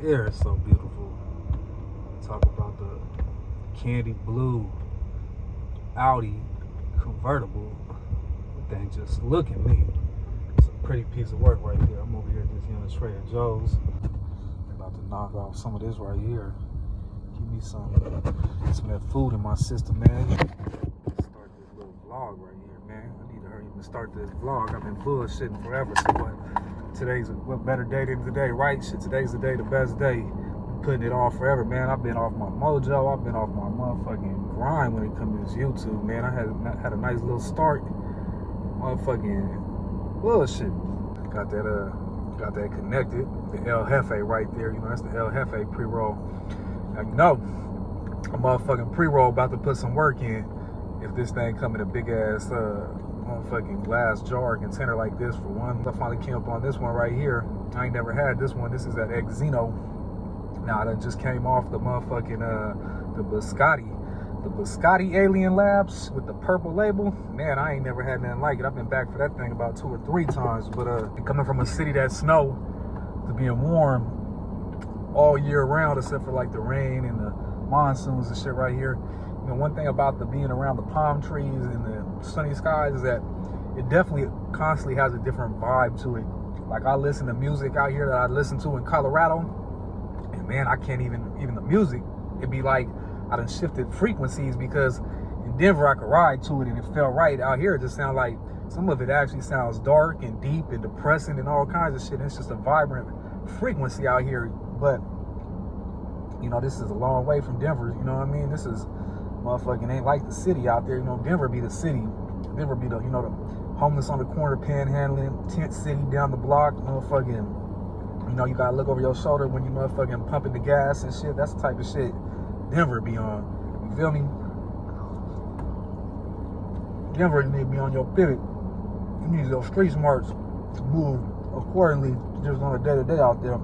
Air is so beautiful. Talk about the candy blue Audi convertible. That thing just look at me. It's a pretty piece of work right there. I'm over here at this young Trader Joe's. I'm about to knock off some of this right here. Give me some of that food in my system, man. Start this little vlog right here, man. I need to hurry up and start this vlog. I've been bullshitting forever, so what better day than today, right? Shit, today's the day, the best day. Been putting it off forever, man. I've been off my mojo. I've been off my motherfucking grind when it comes to this YouTube, man. I had a nice little start. Motherfucking bullshit. Got that connected. The El Jefe right there. You know, that's the El Jefe pre-roll. Now, you know, a motherfucking pre-roll about to put some work in. If this thing come in a big ass motherfucking glass jar container like this for one. I finally came up on this one right here. I ain't never had this one. This is that Xeno. Now I just came off the motherfucking the Biscotti Alien Labs with the purple label. Man, I ain't never had nothing like it. I've been back for that thing about 2 or 3 times. But coming from a city that snow to being warm all year round, except for like the rain and the monsoons and shit right here. You know, one thing about the being around the palm trees and the sunny skies is that it definitely constantly has a different vibe to it. Like I listen to music out here that I listen to in Colorado, and man, I can't even the music. It'd be like I done shifted frequencies because in Denver I could ride to it and it felt right. Out here it just sounds like some of it actually sounds dark and deep and depressing and all kinds of shit. It's just a vibrant frequency out here. But you know, this is a long way from Denver. You know what I mean? This is motherfucking ain't like the city out there. You know, Denver be the city. Denver be the, you know, the homeless on the corner panhandling, tent city down the block, motherfucking, you know, you gotta look over your shoulder when you motherfucking pumping the gas and shit. That's the type of shit Denver be on. You feel me? Denver need to be on your pivot. You need those street smarts to move accordingly just on a day-to-day out there.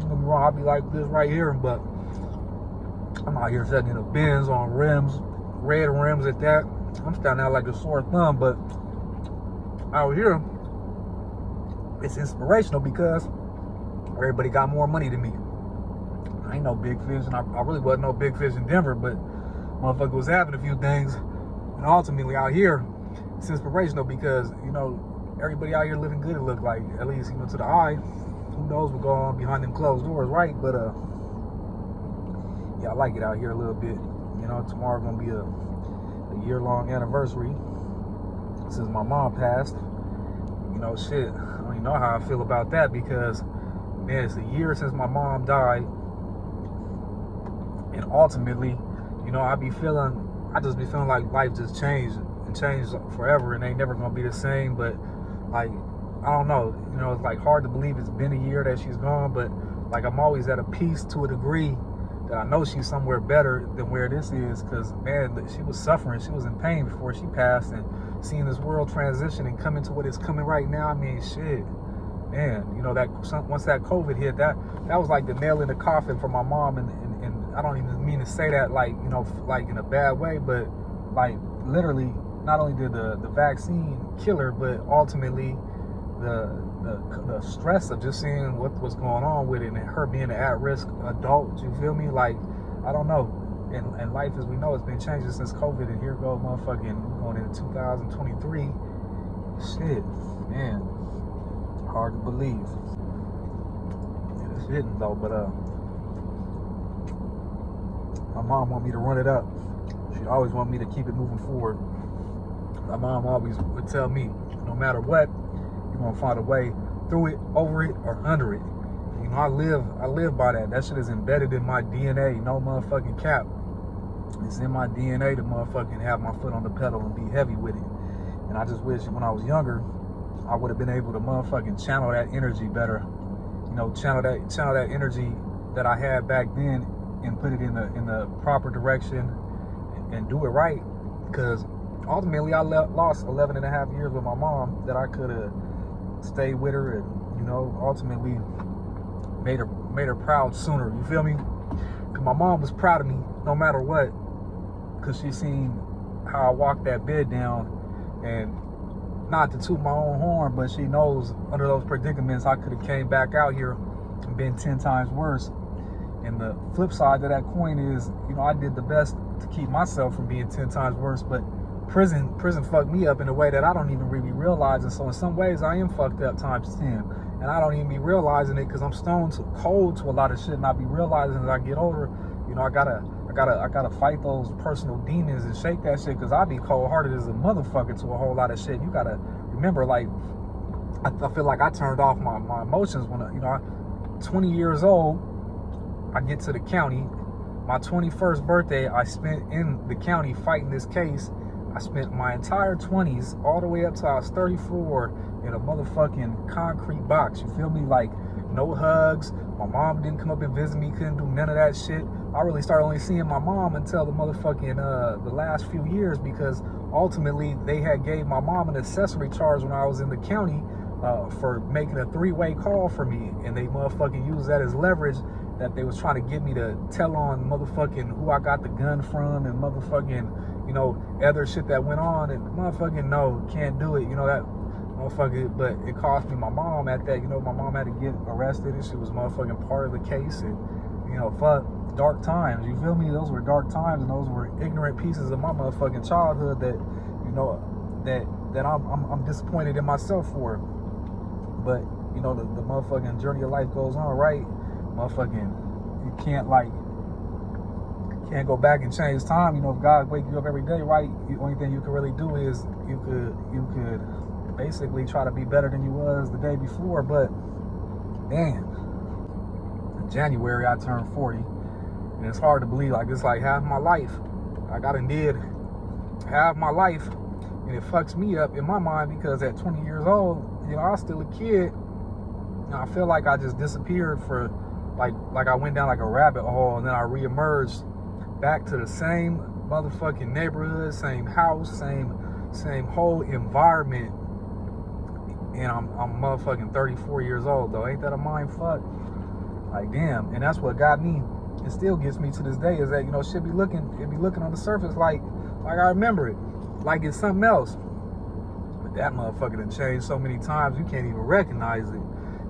Don't get me wrong, I'll be like this right here, but I'm out here setting in the bins on rims, red rims at that. I'm standing out like a sore thumb, but out here, it's inspirational because everybody got more money than me. I ain't no big fish, and I really wasn't no big fish in Denver, but motherfucker was having a few things. And ultimately out here, it's inspirational because, you know, everybody out here living good, it look like, at least, you know, to the eye. Who knows what's going on behind them closed doors, right? But, yeah, I like it out here a little bit. You know, tomorrow gonna be a year-long anniversary since my mom passed. You know, shit, I don't even know how I feel about that because, man, it's a year since my mom died. And ultimately, you know, I just be feeling like life just changed and changed forever and ain't never gonna be the same. But, like, I don't know, you know, it's like hard to believe it's been a year that she's gone, but like I'm always at a peace to a degree that I know she's somewhere better than where this is, because man, she was suffering, she was in pain before she passed, and seeing this world transition and come into what is coming right now, I mean, shit, man, you know, that once that COVID hit, that was like the nail in the coffin for my mom, and I don't even mean to say that like, you know, like in a bad way, but like literally, not only did the vaccine kill her, but ultimately the stress of just seeing what was going on with it and her being an at-risk adult, you feel me? Like, I don't know. And life as we know, it's been changing since COVID, and here goes motherfucking going into 2023. Shit, man. Hard to believe. It's hitting though, but my mom want me to run it up. She always want me to keep it moving forward. My mom always would tell me, no matter what, you're gonna find a way through it, over it, or under it. You know, I live by that. That shit is embedded in my DNA. No motherfucking cap. It's in my DNA to motherfucking have my foot on the pedal and be heavy with it. And I just wish when I was younger, I would have been able to motherfucking channel that energy better. You know, channel that energy that I had back then and put it in the proper direction and do it right. Because ultimately, I lost 11 and a half years with my mom that I could have stayed with her and, you know, ultimately made her proud sooner. You feel me? Because my mom was proud of me no matter what, because she seen how I walked that bed down, and not to toot my own horn, but she knows under those predicaments I could have came back out here been 10 times worse. And the flip side to that coin is, you know, I did the best to keep myself from being 10 times worse, but prison fucked me up in a way that I don't even really realize. And so in some ways I am fucked up times 10, and I don't even be realizing it because I'm stoned cold to a lot of shit, and I be realizing as I get older, you know, I gotta fight those personal demons and shake that shit, because I be cold-hearted as a motherfucker to a whole lot of shit. You gotta remember, like, I feel like I turned off my emotions when, you know, 20 years old, I get to the county. My 21st birthday, I spent in the county fighting this case. I spent my entire 20s, all the way up till I was 34, in a motherfucking concrete box. You feel me? Like, no hugs. My mom didn't come up and visit me, couldn't do none of that shit. I really started only seeing my mom until the motherfucking, the last few years, because ultimately they had gave my mom an accessory charge when I was in the county for making a 3-way call for me, and they motherfucking used that as leverage, that they was trying to get me to tell on motherfucking who I got the gun from, and motherfucking, you know, other shit that went on, and motherfucking no, can't do it, you know, that motherfucker. But it cost me my mom at that, you know, my mom had to get arrested, and she was motherfucking part of the case, and, you know, fuck, dark times, you feel me? Those were dark times, and those were ignorant pieces of my motherfucking childhood that, you know, that I'm disappointed in myself for. But, you know, the motherfucking journey of life goes on, right? Motherfucking, you can't go back and change time. You know, if God wake you up every day, right, the only thing you can really do is you could basically try to be better than you was the day before. But damn, in January I turned 40, and it's hard to believe, like, it's like half my life. I got and did half my life, and it fucks me up in my mind, because at 20 years old, you know, I was still a kid, and I feel like I just disappeared for like I went down like a rabbit hole, and then I reemerged back to the same motherfucking neighborhood, same house, same whole environment, and I'm motherfucking 34 years old though. Ain't that a mind fuck? Like, damn. And that's what got me, it still gets me to this day, is that, you know, it be looking on the surface like I remember it, like it's something else, but that motherfucker done changed so many times you can't even recognize it.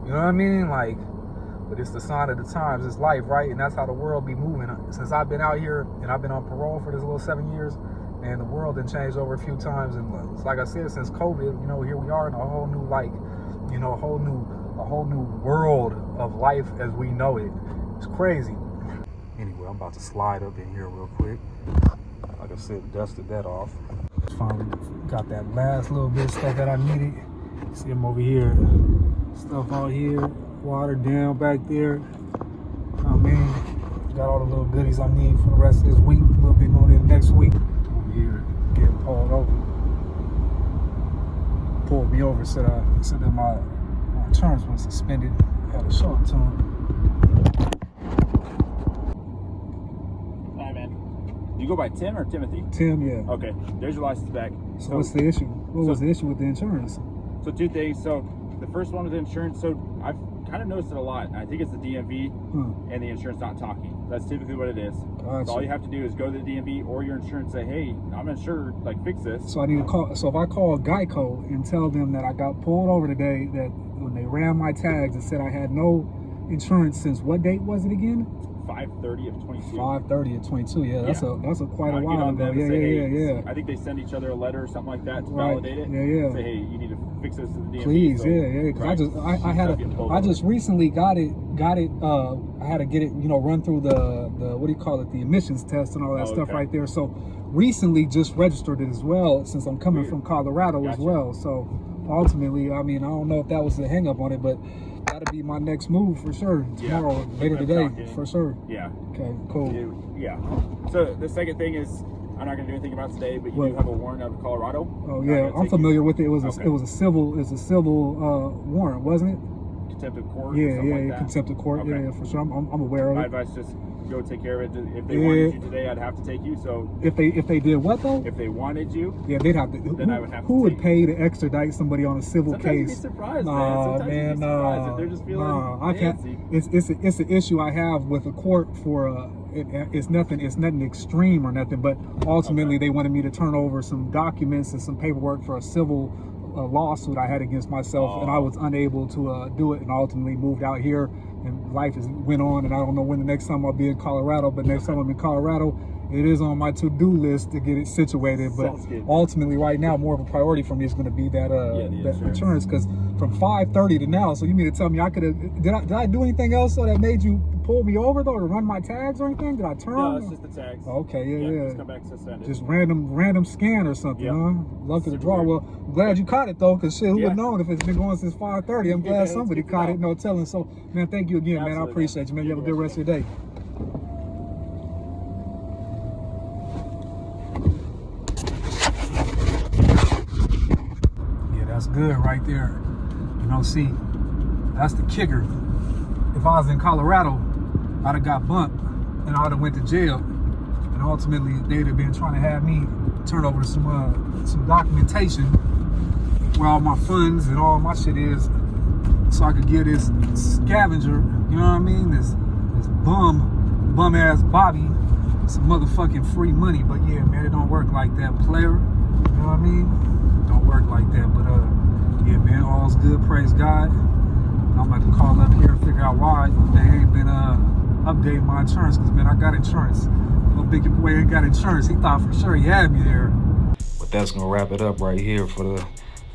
You know what I mean? Like, but it's the sign of the times. It's life, right? And that's how the world be moving. Since I've been out here and I've been on parole for this little 7 years, and the world done changed over a few times. And it's like I said, since COVID, you know, here we are in a whole new, like, you know, a whole new world of life as we know it. It's crazy. Anyway, I'm about to slide up in here real quick. Like I said, dusted that off. Finally got that last little bit of stuff that I needed. See them over here. Stuff out here. Water down back there. I mean, got all the little goodies I need for the rest of this week. A little bit going in next week. Over here, getting pulled over. Pulled me over, said that my insurance was suspended. Had a short term. Hi, man. You go by Tim or Timothy? Tim, yeah. Okay, there's your license back. So what's the issue? What was the issue with the insurance? So 2 things. So the first one with the insurance, so I've kind of noticed it a lot. I think it's the DMV and the insurance not talking. That's typically what it is. Gotcha. So all you have to do is go to the DMV or your insurance, say, hey, I'm insured, like, fix this. So I need to call. So if I call Geico and tell them that I got pulled over today, that when they ran my tags, it said I had no insurance since what date was it again? 5/30 of 22. 5/30 of 22. Yeah, that's a quite a while ago. Yeah. I think they send each other a letter or something like that to validate it. Yeah. Say, hey, you need to fix this to the DMV. Please, so, because I just recently got it. I had to get it, you know, run through the what do you call it, the emissions test and all that stuff right there. So recently just registered it as well, since I'm coming from Colorado as well. So ultimately, I mean, I don't know if that was the hang up on it, but that'll be my next move for sure. Tomorrow, later today, for sure. Yeah. Okay, cool. Yeah. So the second thing is, I'm not gonna do anything about today, but you do have a warrant out of Colorado. Oh yeah, I'm familiar with it. It was a civil warrant, wasn't it? Contempt of court. Yeah, contempt of court. Okay. Yeah, for sure. I'm aware of it. My advice, just go take care of it. If they wanted you today, I'd have to take you. So if they did what though? If they wanted you, yeah, they'd have to. Then I would have to. Who would pay to extradite somebody on a civil case? You'd be surprised, man. Sometimes you'd be surprised if they're just feeling I can't. It's an issue I have with the court for. It's nothing extreme or nothing, but ultimately they wanted me to turn over some documents and some paperwork for a civil lawsuit I had against myself, and I was unable to do it, and ultimately moved out here and life went on, and I don't know when the next time I'll be in Colorado, but next time I'm in Colorado, it is on my to-do list to get it situated. But ultimately, right now, more of a priority for me is going to be that that insurance, because from 5:30 to now. So you mean to tell me I could have? Did I do anything else so that made you pull me over though, to run my tags or anything? Did I turn? No, it's just the tags. Okay, yeah. Just come back suspended. Just random scan or something, huh? Luck of the draw. Well, I'm glad you caught it though, because shit, who would have known if it's been going since 5:30? I'm glad somebody caught it. No telling. So, man, thank you again, man. I appreciate you, man. You have a good rest of your day. That's good right there. You know, see, that's the kicker. If I was in Colorado, I'd have got bumped and I'd have went to jail. And ultimately, they'd have been trying to have me turn over some documentation where all my funds and all my shit is, so I could get this scavenger, you know what I mean? This bum ass Bobby some motherfucking free money. But yeah, man, it don't work like that, player. You know what I mean? Don't work like that. But yeah, man, all's good, praise God. And I'm about to call up here and figure out why they ain't been updating my insurance, because man, I got insurance. Little big boy ain't got insurance. He thought for sure he had me there. But that's gonna wrap it up right here for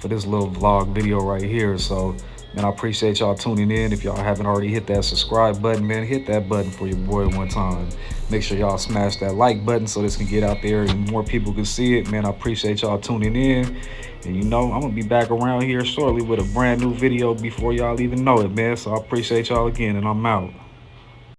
this little vlog video right here. So man, I appreciate y'all tuning in. If y'all haven't already hit that subscribe button, man, hit that button for your boy one time. Make sure y'all smash that like button so this can get out there and more people can see it. Man, I appreciate y'all tuning in. And you know, I'm gonna be back around here shortly with a brand new video before y'all even know it, man. So I appreciate y'all again, and I'm out.